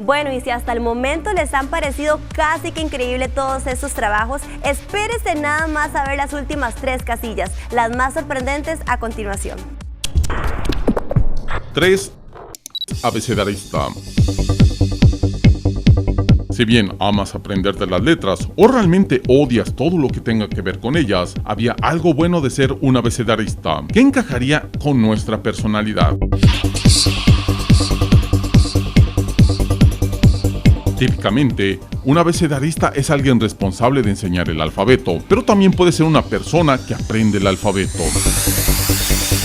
Bueno, y si hasta el momento les han parecido casi que increíble todos estos trabajos, espérese nada más a ver las últimas 3 casillas, las más sorprendentes a continuación. 3. Abecedarista. Si bien amas aprenderte las letras o realmente odias todo lo que tenga que ver con ellas, había algo bueno de ser un abecedarista que encajaría con nuestra personalidad. Típicamente, un abecedarista es alguien responsable de enseñar el alfabeto, pero también puede ser una persona que aprende el alfabeto.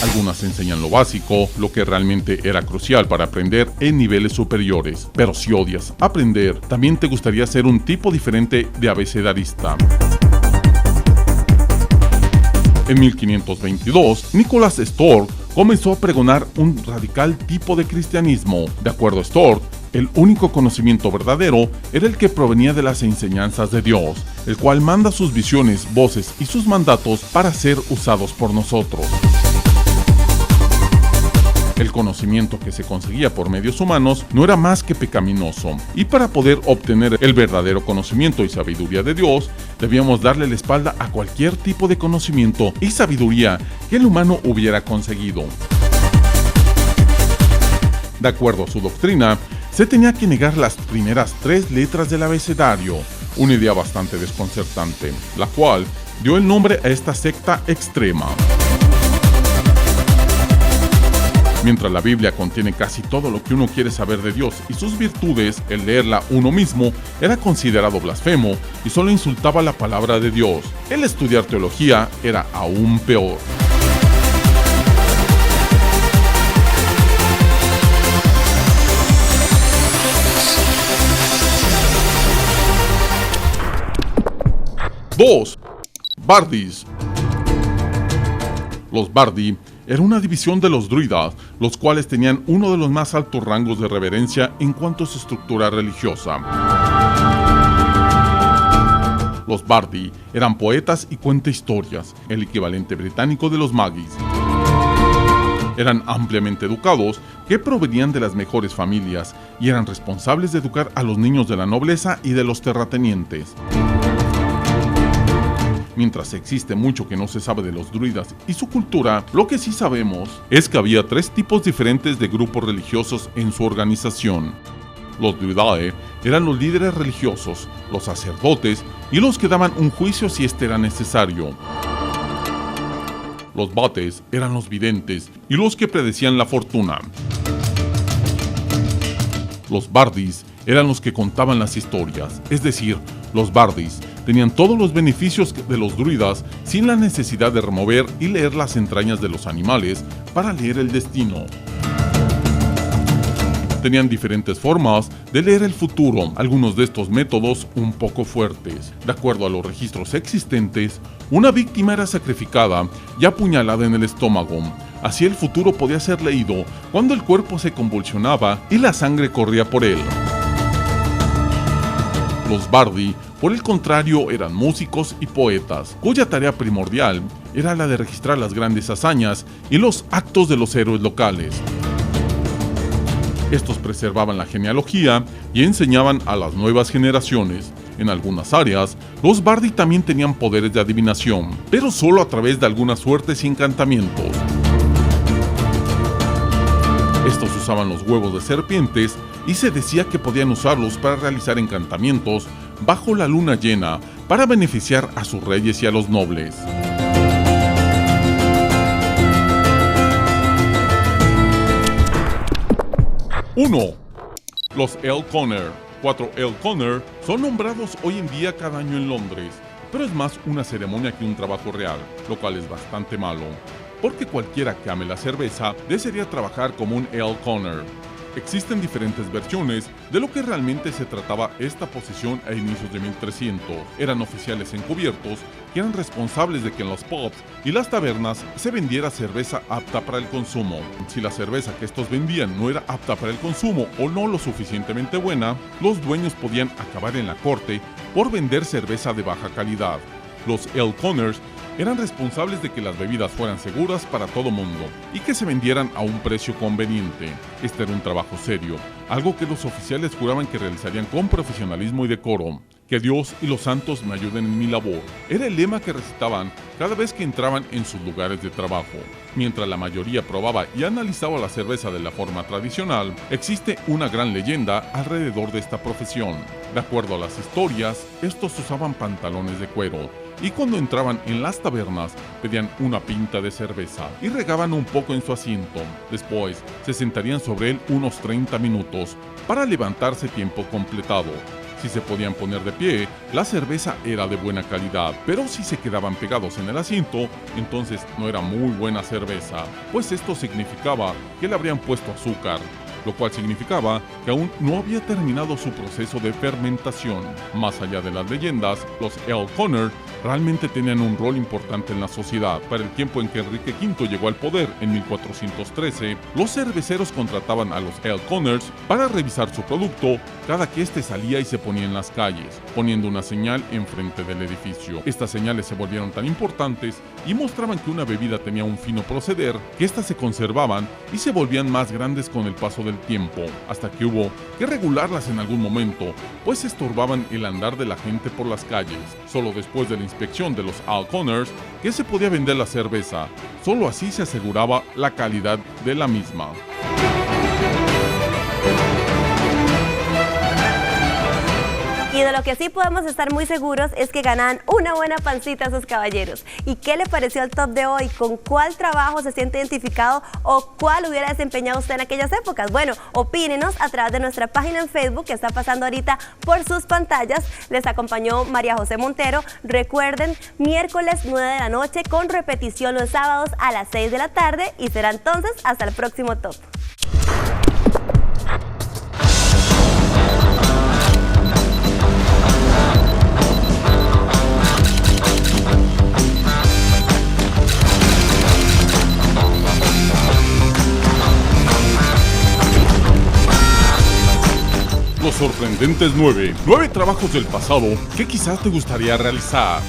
Algunas enseñan lo básico, lo que realmente era crucial para aprender en niveles superiores. Pero si odias aprender, también te gustaría ser un tipo diferente de abecedarista. En 1522, Nicholas Stork comenzó a pregonar un radical tipo de cristianismo. De acuerdo a Stork, el único conocimiento verdadero era el que provenía de las enseñanzas de Dios, el cual manda sus visiones, voces y sus mandatos para ser usados por nosotros. El conocimiento que se conseguía por medios humanos no era más que pecaminoso, y para poder obtener el verdadero conocimiento y sabiduría de Dios, debíamos darle la espalda a cualquier tipo de conocimiento y sabiduría que el humano hubiera conseguido. De acuerdo a su doctrina, se tenía que negar las primeras 3 letras del abecedario, una idea bastante desconcertante, la cual dio el nombre a esta secta extrema. Mientras la Biblia contiene casi todo lo que uno quiere saber de Dios y sus virtudes, el leerla uno mismo era considerado blasfemo y solo insultaba la palabra de Dios. El estudiar teología era aún peor. Dos. Bardis. Los Bardi era una división de los druidas, los cuales tenían uno de los más altos rangos de reverencia en cuanto a su estructura religiosa. Los Bardi eran poetas y cuentahistorias, el equivalente británico de los Magis. Eran ampliamente educados, que provenían de las mejores familias y eran responsables de educar a los niños de la nobleza y de los terratenientes. Mientras existe mucho que no se sabe de los druidas y su cultura, lo que sí sabemos es que había 3 tipos diferentes de grupos religiosos en su organización. Los druidae eran los líderes religiosos, los sacerdotes y los que daban un juicio si este era necesario. Los bates eran los videntes y los que predecían la fortuna. Los bardis eran los que contaban las historias, es decir, los bardis tenían todos los beneficios de los druidas sin la necesidad de remover y leer las entrañas de los animales para leer el destino. Tenían diferentes formas de leer el futuro, algunos de estos métodos un poco fuertes. De acuerdo a los registros existentes, una víctima era sacrificada y apuñalada en el estómago. Así el futuro podía ser leído cuando el cuerpo se convulsionaba y la sangre corría por él. Los Bardi, por el contrario, eran músicos y poetas, cuya tarea primordial era la de registrar las grandes hazañas y los actos de los héroes locales. Estos preservaban la genealogía y enseñaban a las nuevas generaciones. En algunas áreas, los Bardi también tenían poderes de adivinación, pero solo a través de algunas suertes y encantamientos. Estos usaban los huevos de serpientes y se decía que podían usarlos para realizar encantamientos bajo la luna llena para beneficiar a sus reyes y a los nobles. ¡1! Los Elconer. 4 Elconer son nombrados hoy en día cada año en Londres, pero es más una ceremonia que un trabajo real, lo cual es bastante malo, porque cualquiera que ame la cerveza desearía trabajar como un Elconer. Existen diferentes versiones de lo que realmente se trataba esta posición a inicios de 1300. Eran oficiales encubiertos que eran responsables de que en los pubs y las tabernas se vendiera cerveza apta para el consumo. Si la cerveza que estos vendían no era apta para el consumo o no lo suficientemente buena, los dueños podían acabar en la corte por vender cerveza de baja calidad. Los Elconers eran responsables de que las bebidas fueran seguras para todo mundo y que se vendieran a un precio conveniente. Este era un trabajo serio, algo que los oficiales juraban que realizarían con profesionalismo y decoro. Que Dios y los santos me ayuden en mi labor. Era el lema que recitaban cada vez que entraban en sus lugares de trabajo. Mientras la mayoría probaba y analizaba la cerveza de la forma tradicional, existe una gran leyenda alrededor de esta profesión. De acuerdo a las historias, estos usaban pantalones de cuero y cuando entraban en las tabernas pedían una pinta de cerveza y regaban un poco en su asiento. Después se sentarían sobre él unos 30 minutos para levantarse tiempo completado. Si se podían poner de pie, la cerveza era de buena calidad, pero si se quedaban pegados en el asiento, entonces no era muy buena cerveza, pues esto significaba que le habrían puesto azúcar, lo cual significaba que aún no había terminado su proceso de fermentación. Más allá de las leyendas, los Ale Conner realmente tenían un rol importante en la sociedad. Para el tiempo en que Enrique V llegó al poder, en 1413, los cerveceros contrataban a los Ale Conners para revisar su producto cada que éste salía y se ponía en las calles, poniendo una señal enfrente del edificio. Estas señales se volvieron tan importantes y mostraban que una bebida tenía un fino proceder, que éstas se conservaban y se volvían más grandes con el paso del tiempo, hasta que hubo que regularlas en algún momento, pues estorbaban el andar de la gente por las calles. Solo después de la inspección de los Ale Conners que se podía vender la cerveza, solo así se aseguraba la calidad de la misma. Y de lo que sí podemos estar muy seguros es que ganan una buena pancita a esos caballeros. ¿Y qué le pareció al top de hoy? ¿Con cuál trabajo se siente identificado o cuál hubiera desempeñado usted en aquellas épocas? Bueno, opínenos a través de nuestra página en Facebook que está pasando ahorita por sus pantallas. Les acompañó María José Montero. Recuerden, miércoles 9 de la noche con repetición los sábados a las 6 de la tarde y será entonces hasta el próximo top. Los sorprendentes 9 trabajos del pasado que quizás te gustaría realizar.